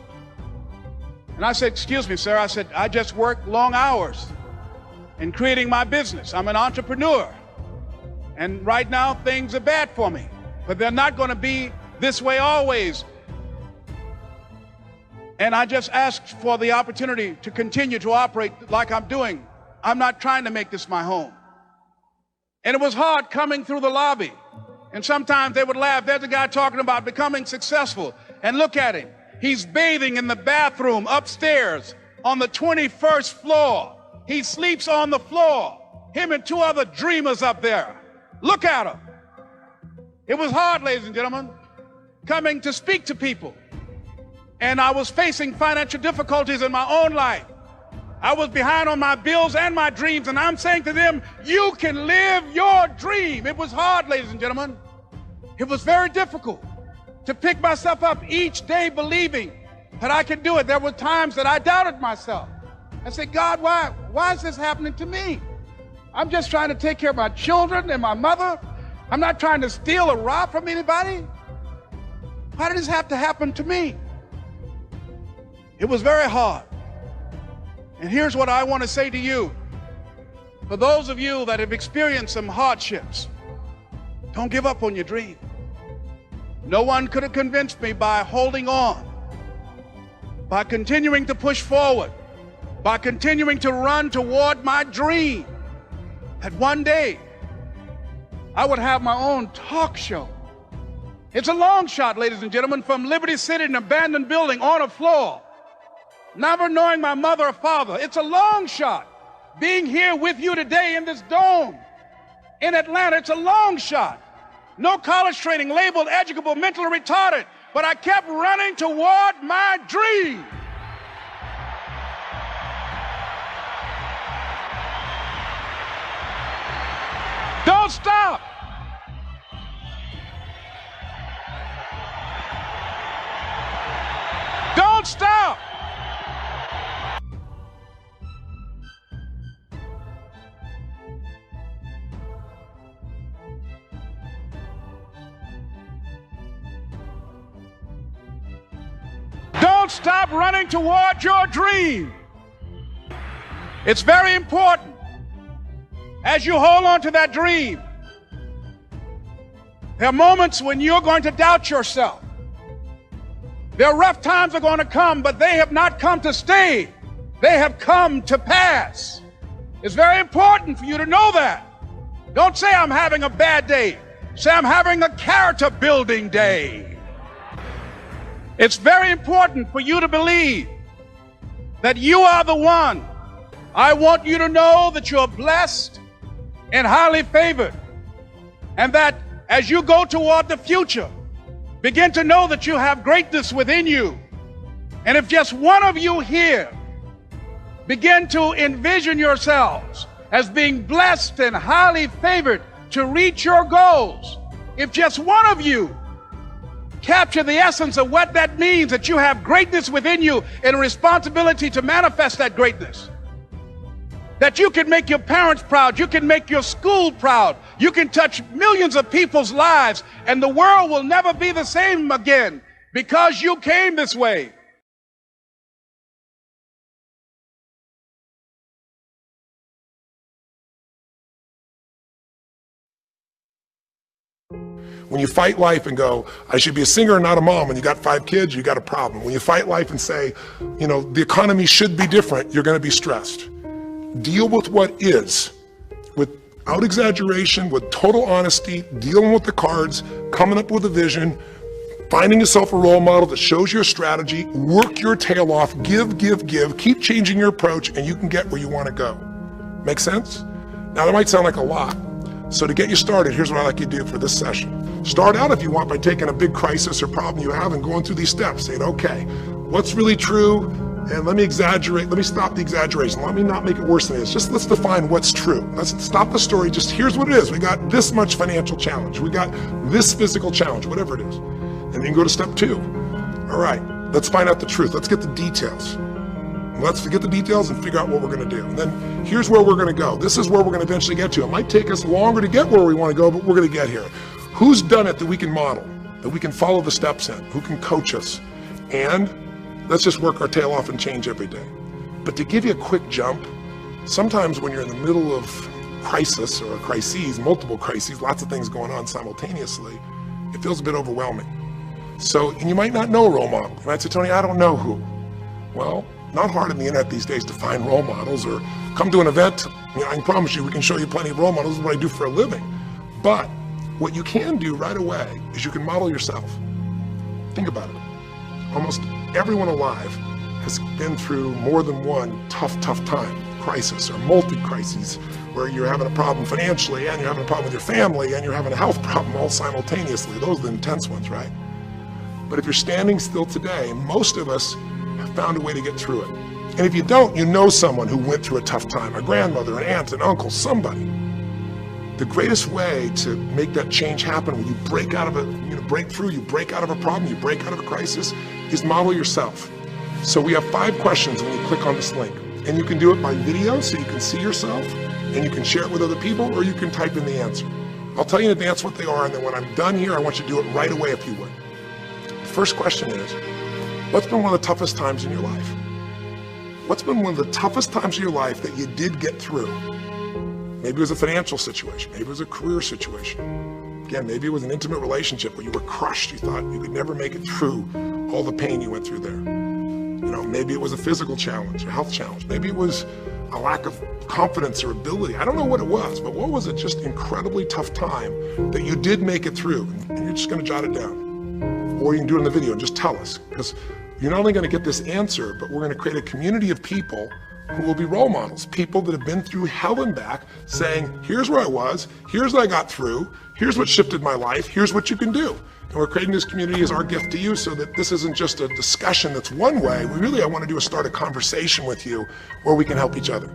S3: And I said, "Excuse me, sir." I said, "I just work long hours in creating my business. I'm an entrepreneur. And right now things are bad for me, but they're not going to be this way always. And I just asked for the opportunity to continue to operate like I'm doing. I'm not trying to make this my home." And it was hard coming through the lobby. And sometimes they would laugh. There's a guy talking about becoming successful. And look at him. He's bathing in the bathroom upstairs on the 21st floor. He sleeps on the floor. Him and 2 other dreamers up there. Look at him. It was hard, ladies and gentlemen, coming to speak to people. And I was facing financial difficulties in my own life. I was behind on my bills and my dreams, and I'm saying to them, you can live your dream. It was hard, ladies and gentlemen. It was very difficult to pick myself up each day believing that I could do it. There were times that I doubted myself. I said, "God, why is this happening to me? I'm just trying to take care of my children and my mother. I'm not trying to steal or rob from anybody. Why did this have to happen to me?" It was very hard. And here's what I want to say to you. For those of you that have experienced some hardships, don't give up on your dream. No one could have convinced me by holding on, by continuing to push forward, by continuing to run toward my dream, that one day I would have my own talk show. It's a long shot, ladies and gentlemen, from Liberty City, an abandoned building on a floor, never knowing my mother or father. It's a long shot. Being here with you today in this dome in Atlanta, it's a long shot. No college training, labeled educable, mentally retarded, but I kept running toward my dream. Don't stop. Don't stop. Don't stop running toward your dream. It's very important as you hold on to that dream. There are moments when you're going to doubt yourself. There are rough times are going to come, but they have not come to stay. They have come to pass. It's very important for you to know that. Don't say I'm having a bad day. Say I'm having a character building day. It's very important for you to believe that you are the one. I want you to know that you're blessed and highly favored, and that as you go toward the future, begin to know that you have greatness within you. And if just one of you here begin to envision yourselves as being blessed and highly favored to reach your goals, if just one of you capture the essence of what that means, that you have greatness within you and a responsibility to manifest that greatness, that you can make your parents proud, you can make your school proud, you can touch millions of people's lives, and the world will never be the same again because you came this way.
S4: When you fight life and go, I should be a singer and not a mom, and you got 5 kids, you got a problem. When you fight life and say, the economy should be different, you're gonna be stressed. Deal with what is, without exaggeration, with total honesty, dealing with the cards, coming up with a vision, finding yourself a role model that shows your strategy, work your tail off, give, keep changing your approach, and you can get where you wanna go. Make sense? Now that might sound like a lot. So to get you started, here's what I'd like you to do for this session. Start out, if you want, by taking a big crisis or problem you have and going through these steps, saying, okay, what's really true? And let me exaggerate, let me stop the exaggeration. Let me not make it worse than it is. Just let's define what's true. Let's stop the story. Just here's what it is. We got this much financial challenge. We got this physical challenge, whatever it is. And then go to step 2. All right, let's find out the truth. Let's get the details. Let's forget the details and figure out what we're gonna do. And then here's where we're gonna go. This is where we're gonna eventually get to. It might take us longer to get where we wanna go, but we're gonna get here. Who's done it that we can model, that we can follow the steps in, who can coach us? And let's just work our tail off and change every day. But to give you a quick jump, sometimes when you're in the middle of crisis or crises, multiple crises, lots of things going on simultaneously, it feels a bit overwhelming. So, and you might not know a role model. You might say, Tony, I don't know who. Well, not hard on the internet these days to find role models, or come to an event. I can promise you we can show you plenty of role models. This is what I do for a living. But what you can do right away is you can model yourself. Think about it. Almost everyone alive has been through more than one tough time, crisis or multi-crises, where you're having a problem financially and you're having a problem with your family and you're having a health problem all simultaneously. Those are the intense ones, right? But if you're standing still today, most of us have found a way to get through it. And if you don't, you know someone who went through a tough time, a grandmother, an aunt, an uncle, somebody. The greatest way to make that change happen when you break out of it, break through, you break out of a problem, you break out of a crisis, is model yourself. So we have 5 questions when you click on this link. And you can do it by video so you can see yourself, and you can share it with other people, or you can type in the answer. I'll tell you in advance what they are, and then when I'm done here, I want you to do it right away if you would. The first question is, what's been one of the toughest times in your life? What's been one of the toughest times in your life that you did get through? Maybe it was a financial situation. Maybe it was a career situation. Again, maybe it was an intimate relationship where you were crushed. You thought you could never make it through all the pain you went through there. Maybe it was a physical challenge, a health challenge. Maybe it was a lack of confidence or ability. I don't know what it was, but what was it just incredibly tough time that you did make it through? And you're just gonna jot it down. Or you can do it in the video and just tell us, because you're not only gonna get this answer, but we're gonna create a community of people who will be role models, people that have been through hell and back, saying, here's where I was, here's what I got through, here's what shifted my life, here's what you can do. And we're creating this community as our gift to you so that this isn't just a discussion that's one way. I want to do is start a conversation with you where we can help each other.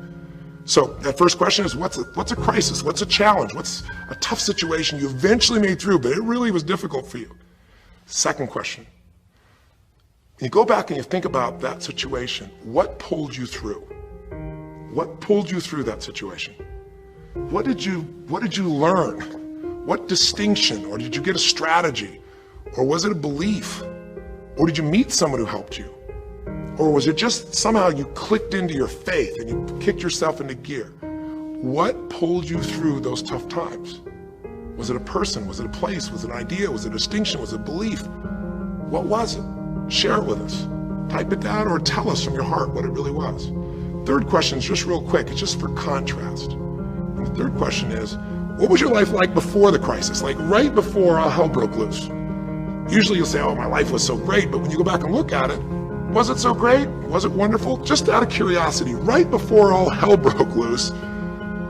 S4: So that first question is, what's a crisis? What's a challenge? What's a tough situation you eventually made through, but it really was difficult for you? Second question, when you go back and you think about that situation, what pulled you through? What pulled you through that situation? What did you learn? What distinction, or did you get a strategy? Or was it a belief? Or did you meet someone who helped you? Or was it just somehow you clicked into your faith and you kicked yourself into gear? What pulled you through those tough times? Was it a person? Was it a place? Was it an idea? Was it a distinction? Was it a belief? What was it? Share it with us. Type it down or tell us from your heart what it really was. Third question is just real quick. It's just for contrast. And the third question is, what was your life like before the crisis? Like right before all hell broke loose? Usually you'll say, oh, my life was so great. But when you go back and look at it, was it so great? Was it wonderful? Just out of curiosity, right before all hell broke loose.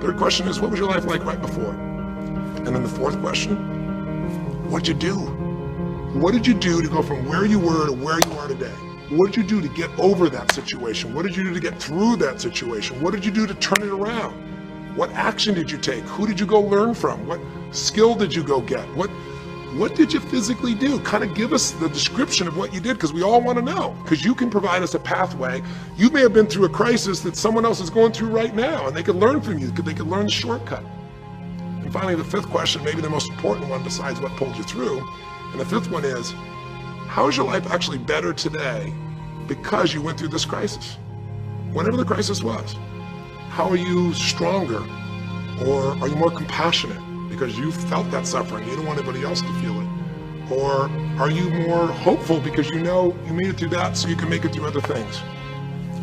S4: Third question is, what was your life like right before? And then the fourth question, what'd you do? What did you do to go from where you were to where you are today? What did you do to get over that situation? What did you do to get through that situation? What did you do to turn it around? What action did you take? Who did you go learn from? What skill did you go get? What What did you physically do? Kind of give us the description of what you did, because we all want to know, because you can provide us a pathway. You may have been through a crisis that someone else is going through right now, and they could learn from you, they could learn the shortcut. And finally, the fifth question, maybe the most important one besides what pulled you through, and the fifth one is, how is your life actually better today because you went through this crisis? Whatever the crisis was. How are you stronger, or are you more compassionate? Because you felt that suffering, you don't want anybody else to feel it? Or are you more hopeful because you know you made it through that so you can make it through other things?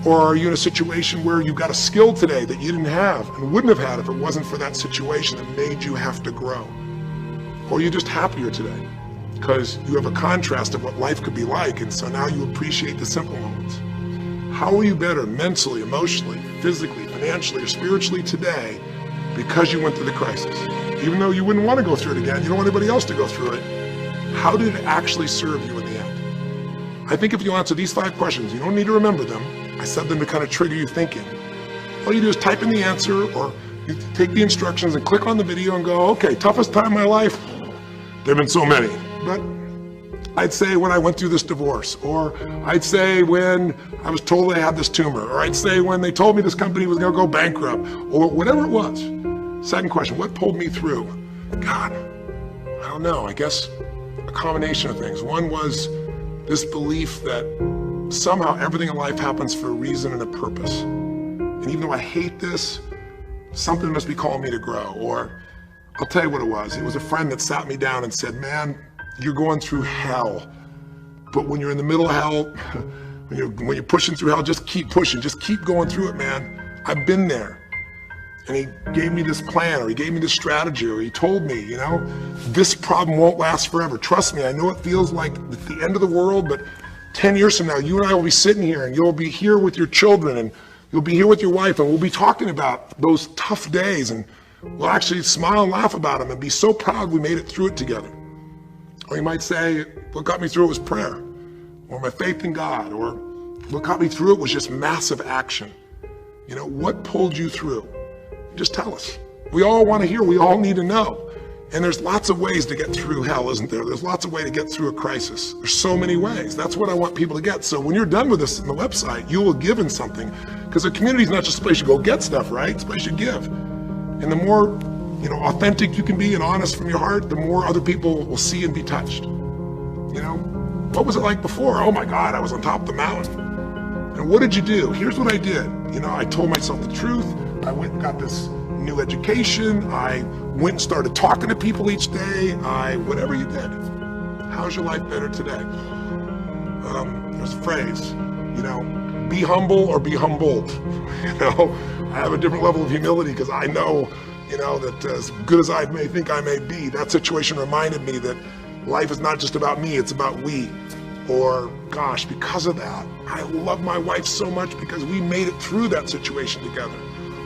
S4: Or are you in a situation where you got a skill today that you didn't have and wouldn't have had if it wasn't for that situation that made you have to grow? Or are you just happier today because you have a contrast of what life could be like, and so now you appreciate the simple moments? How are you better mentally, emotionally, physically, financially, or spiritually today because you went through the crisis? Even though you wouldn't want to go through it again, you don't want anybody else to go through it, how did it actually serve you in the end? I think if you answer these 5 questions, you don't need to remember them. I said them to kind of trigger you thinking. All you do is type in the answer, or you take the instructions and click on the video and go, okay, toughest time of my life? There have been so many, but I'd say when I went through this divorce, or I'd say when I was told I had this tumor, or I'd say when they told me this company was going to go bankrupt, or whatever it was. Second question, what pulled me through? God, I don't know, I guess a combination of things. One was this belief that somehow everything in life happens for a reason and a purpose. And even though I hate this, something must be calling me to grow. Or I'll tell you what it was. It was a friend that sat me down and said, man, you're going through hell. But when you're in the middle of hell, when you're pushing through hell, just keep pushing, just keep going through it, man. I've been there. And he gave me this plan, or he gave me this strategy, or he told me, you know, this problem won't last forever. Trust me, I know it feels like the end of the world, but 10 years from now, you and I will be sitting here, and you'll be here with your children, and you'll be here with your wife, and we'll be talking about those tough days, and we'll actually smile and laugh about them and be so proud we made it through it together. Or you might say, what got me through it was prayer, or my faith in God, or what got me through it was just massive action. You know, what pulled you through? Just tell us. We all want to hear, we all need to know. And there's lots of ways to get through hell, isn't there? There's lots of ways to get through a crisis. There's so many ways. That's what I want people to get. So when you're done with this on the website, you will give in something, because the community is not just a place you go get stuff, right? It's a place you give. And the more, authentic you can be and honest from your heart, the more other people will see and be touched. What was it like before? Oh my God, I was on top of the mountain. And what did you do? Here's what I did. I told myself the truth. I went and got this new education. I went and started talking to people each day. Whatever you did. How's your life better today? There's a phrase, be humble or be humbled. I have a different level of humility because I know, that as good as I may think I may be, that situation reminded me that life is not just about me, it's about we. Or, gosh, because of that, I love my wife so much because we made it through that situation together.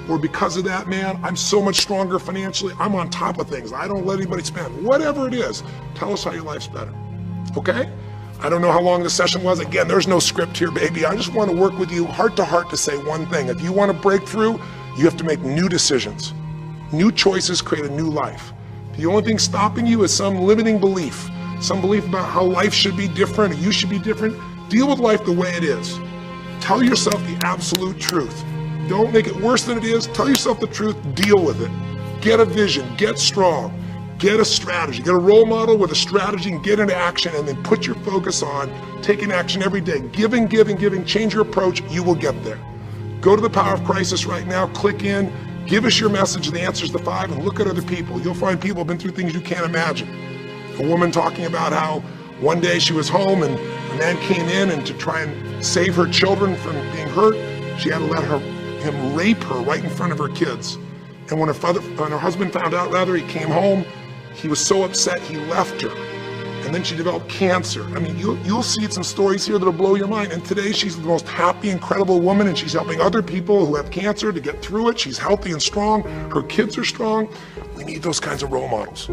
S4: Or because of that, man, I'm so much stronger financially. I'm on top of things. I don't let anybody spend. Whatever it is, tell us how your life's better. Okay? I don't know how long this session was. Again, there's no script here, baby. I just want to work with you heart to heart to say one thing. If you want to break through, you have to make new decisions. New choices create a new life. The only thing stopping you is some limiting belief. Some belief about how life should be different or you should be different. Deal with life the way it is. Tell yourself the absolute truth. Don't make it worse than it is. Tell yourself the truth. Deal with it. Get a vision. Get strong. Get a strategy. Get a role model with a strategy and get into action, and then put your focus on taking action every day. Giving. Change your approach. You will get there. Go to the Power of Crisis right now. Click in. Give us your message. The answer's the 5, and look at other people. You'll find people who've been through things you can't imagine. A woman talking about how one day she was home and a man came in, and to try and save her children from being hurt, she had to let him rape her right in front of her kids. And when her husband found out, he came home, he was so upset he left her. And then she developed cancer. I mean, you'll see some stories here that'll blow your mind. And today she's the most happy, incredible woman, and she's helping other people who have cancer to get through it. She's healthy and strong. Her kids are strong. We need those kinds of role models.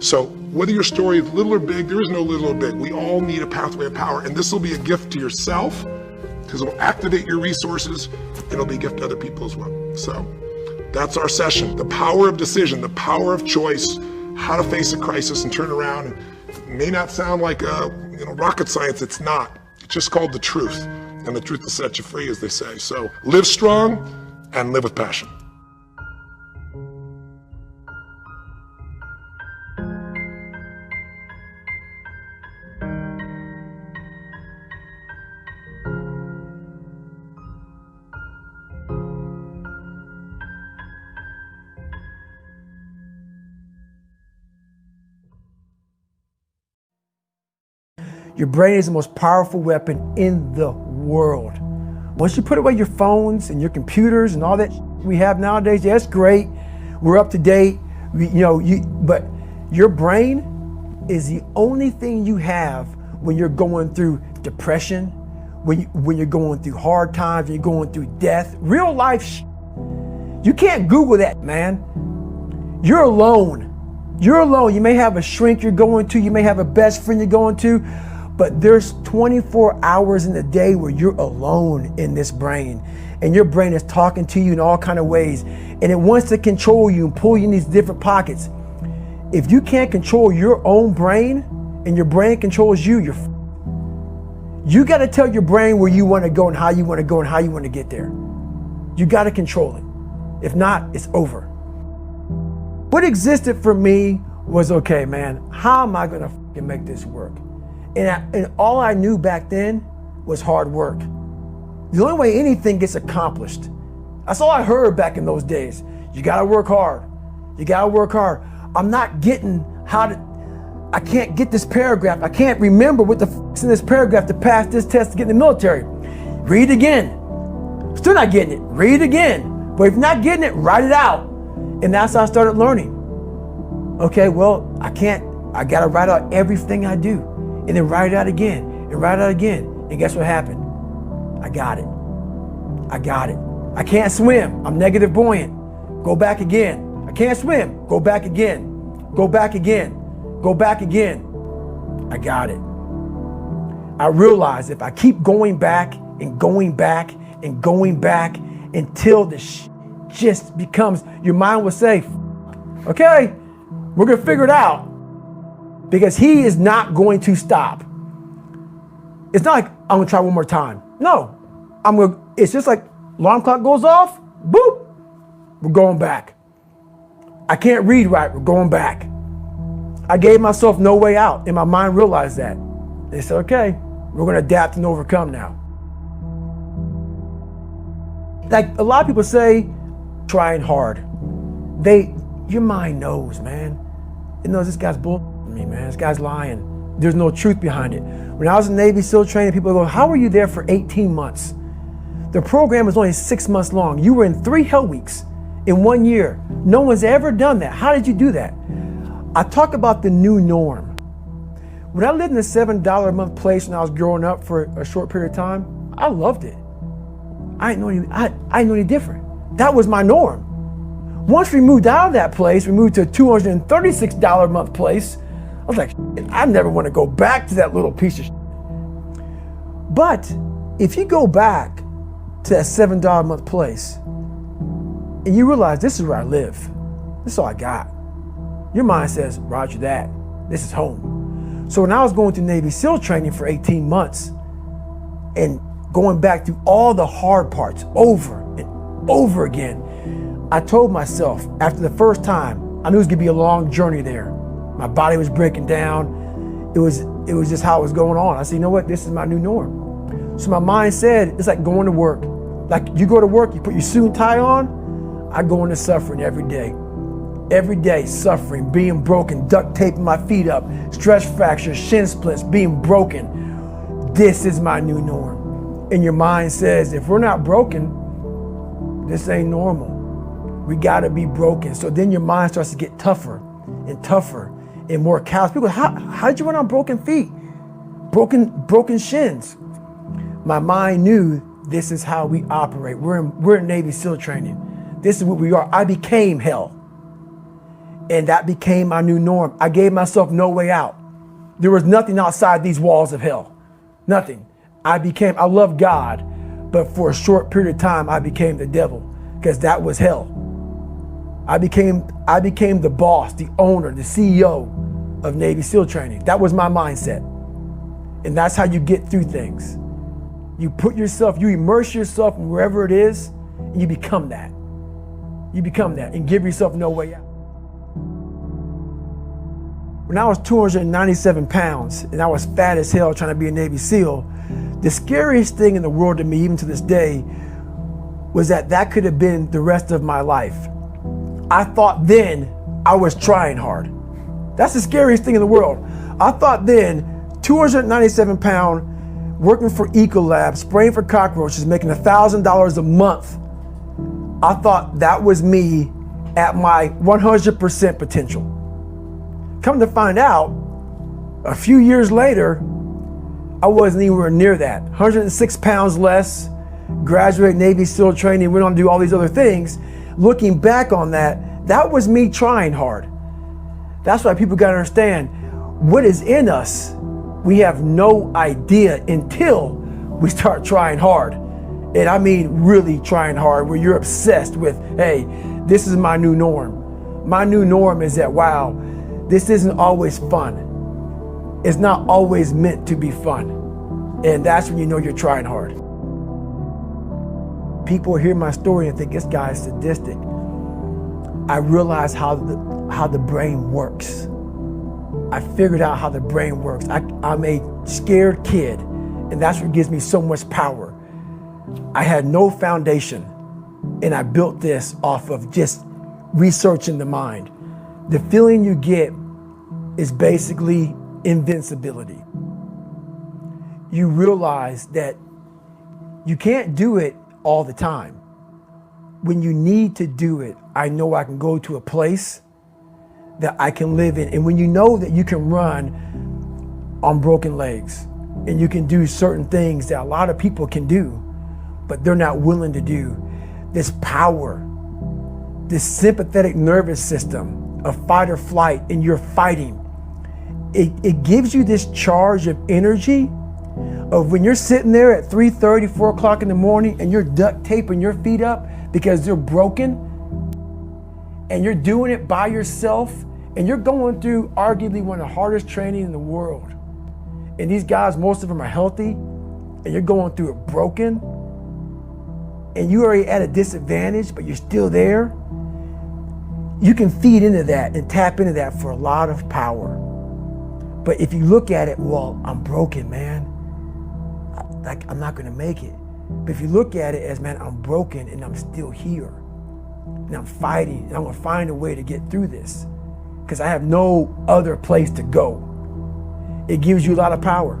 S4: So whether your story is little or big, there is no little or big. We all need a pathway of power, and this will be a gift to yourself because it'll activate your resources, and it'll be a gift to other people as well. So that's our session. The power of decision, the power of choice, how to face a crisis and turn around may not sound like rocket science. It's not. It's just called the truth. And the truth will set you free, as they say. So live strong and live with passion.
S5: Your brain is the most powerful weapon in the world. Once you put away your phones and your computers and all that we have nowadays, yeah, it's great. We're up to date. But your brain is the only thing you have when you're going through depression, when you're going through hard times, when you're going through death, real life. You can't Google that, man. You're alone. You're alone. You may have a shrink you're going to, you may have a best friend you're going to, but there's 24 hours in the day where you're alone in this brain, and your brain is talking to you in all kinds of ways, and it wants to control you and pull you in these different pockets. If you can't control your own brain and your brain controls you, you got to tell your brain where you want to go and how you want to go and how you want to get there. You got to control it. If not, it's over. What existed for me was, okay, man, how am I going to make this work? And all I knew back then was hard work. The only way anything gets accomplished. That's all I heard back in those days. You gotta work hard. You gotta work hard. I'm not getting I can't get this paragraph. I can't remember what the f***'s in this paragraph to pass this test to get in the military. Read it again. Still not getting it. Read it again. But if you're not getting it, write it out. And that's how I started learning. Okay, well, I gotta write out everything I do. And then write it out again, and write it out again. And guess what happened? I got it. I can't swim. I'm negative buoyant. Go back again. I can't swim. Go back again. Go back again. Go back again. I got it. I realized if I keep going back and going back and going back until the just becomes, your mind will say, okay, we're gonna figure it out. Because he is not going to stop. It's not like I'm gonna try one more time. No, it's just like alarm clock goes off, boop, we're going back. I can't read right, we're going back. I gave myself no way out, and my mind realized that. They said, okay, we're gonna adapt and overcome now. Like a lot of people say, trying hard. Your mind knows, man. It knows this guy's bull. Me, man, this guy's lying. There's no truth behind it. When I was in Navy SEAL training, people go, how were you there for 18 months? The program was only 6 months long. You were in 3 hell weeks in 1 year. No one's ever done that. How did you do that? I talk about the new norm. When I lived in a $7 a month place when I was growing up for a short period of time, I loved it. I didn't know any different. That was my norm. Once we moved out of that place, we moved to a $236 a month place. I was like, I never want to go back to that little piece of shit. But if you go back to that $7 a month place and you realize this is where I live, this is all I got, your mind says, roger that, this is home. So when I was going through Navy SEAL training for 18 months and going back through all the hard parts over and over again, I told myself after the first time, I knew it was gonna be a long journey there. My body was breaking down. It was just how it was going on. I said, you know what? This is my new norm. So my mind said, it's like going to work. Like you go to work, you put your suit and tie on. I go into suffering every day. Every day, suffering, being broken, duct taping my feet up, stress fractures, shin splits, being broken. This is my new norm. And your mind says, if we're not broken, this ain't normal. We gotta be broken. So then your mind starts to get tougher and tougher and more callous. People go, how did you run on broken feet? Broken shins. My mind knew this is how we operate. We're in Navy SEAL training. This is what we are. I became hell. And that became my new norm. I gave myself no way out. There was nothing outside these walls of hell. Nothing. I love God, but for a short period of time, I became the devil because that was hell. I became the boss, the owner, the CEO of Navy SEAL training. That was my mindset. And that's how you get through things. You immerse yourself in wherever it is, and you become that. You become that and give yourself no way out. When I was 297 pounds and I was fat as hell trying to be a Navy SEAL, the scariest thing in the world to me, even to this day, was that could have been the rest of my life. I thought then I was trying hard. That's the scariest thing in the world. I thought then, 297 pound, working for Ecolab, spraying for cockroaches, making $1,000 a month. I thought that was me at my 100% potential. Come to find out, a few years later, I wasn't anywhere near that. 106 pounds less, graduated Navy SEAL training, went on to do all these other things. Looking back on that was me trying hard. That's why people gotta understand, what is in us, we have no idea until we start trying hard. And I mean really trying hard, where you're obsessed with, hey, this is my new norm. My new norm is that, wow, this isn't always fun. It's not always meant to be fun. And that's when you know you're trying hard. People hear my story and think this guy is sadistic. I realized how the brain works. I figured out how the brain works. I'm a scared kid, and that's what gives me so much power. I had no foundation, and I built this off of just researching the mind. The feeling you get is basically invincibility. You realize that you can't do it all the time. When you need to do it, I know I can go to a place that I can live in. And when you know that you can run on broken legs and you can do certain things that a lot of people can do, but they're not willing to do, this power, this sympathetic nervous system of fight or flight, and you're fighting, it gives you this charge of energy of when you're sitting there at 3:30, 4 o'clock in the morning and you're duct taping your feet up because they're broken, and you're doing it by yourself, and you're going through arguably one of the hardest training in the world. And these guys, most of them are healthy, and you're going through it broken, and you're already at a disadvantage, but you're still there. You can feed into that and tap into that for a lot of power. But if you look at it, well, I'm broken, man. I'm not gonna make it. But if you look at it as, man, I'm broken and I'm still here, and I'm fighting, and I'm gonna find a way to get through this because I have no other place to go. It gives you a lot of power.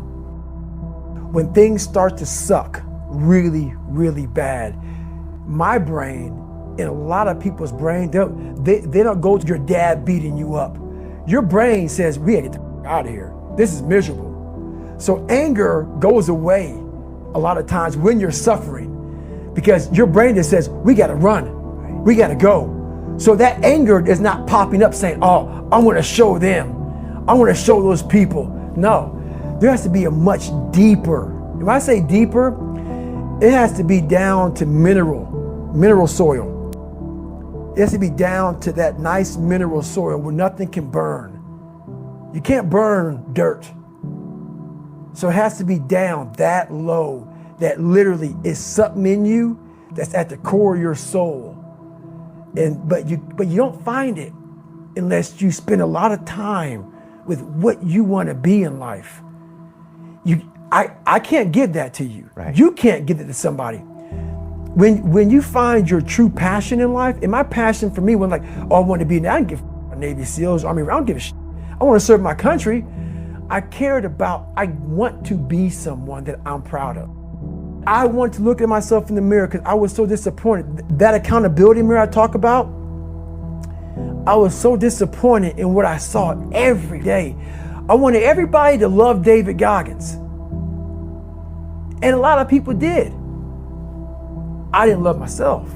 S5: When things start to suck really, really bad, my brain and a lot of people's brain, they don't go to your dad beating you up. Your brain says, we gotta get the out of here. This is miserable. So anger goes away a lot of times when you're suffering because your brain just says, we gotta run, we gotta go. So that anger is not popping up saying, oh, I wanna show them, I wanna show those people. No, there has to be a much deeper, when I say deeper, it has to be down to mineral soil. It has to be down to that nice mineral soil where nothing can burn. You can't burn dirt. So it has to be down that low, that literally is something in you that's at the core of your soul. But you don't find it unless you spend a lot of time with what you want to be in life. I can't give that to you.
S2: Right.
S5: You can't give it to somebody. When you find your true passion in life, and my passion for me wasn't like, oh, I want to be, I don't give a Navy SEALs, Army, I don't give a shit. I want to serve my country. I want to be someone that I'm proud of. I want to look at myself in the mirror because I was so disappointed. That accountability mirror I talk about, I was so disappointed in what I saw every day. I wanted everybody to love David Goggins. And a lot of people did. I didn't love myself.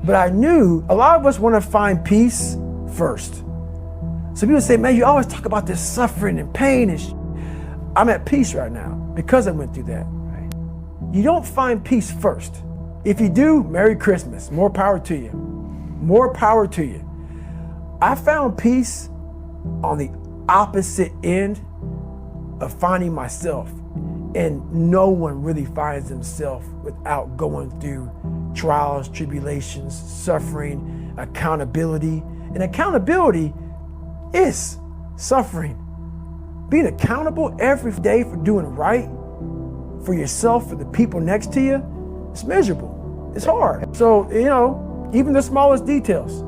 S5: But I knew a lot of us want to find peace first. So people say, man, you always talk about this suffering and pain and I'm at peace right now because I went through that. Right? You don't find peace first. If you do, Merry Christmas. More power to you. More power to you. I found peace on the opposite end of finding myself. And no one really finds themselves without going through trials, tribulations, suffering, accountability. And accountability is suffering. Being accountable every day for doing right for yourself, for the people next to you, it's miserable. It's hard. So, even the smallest details.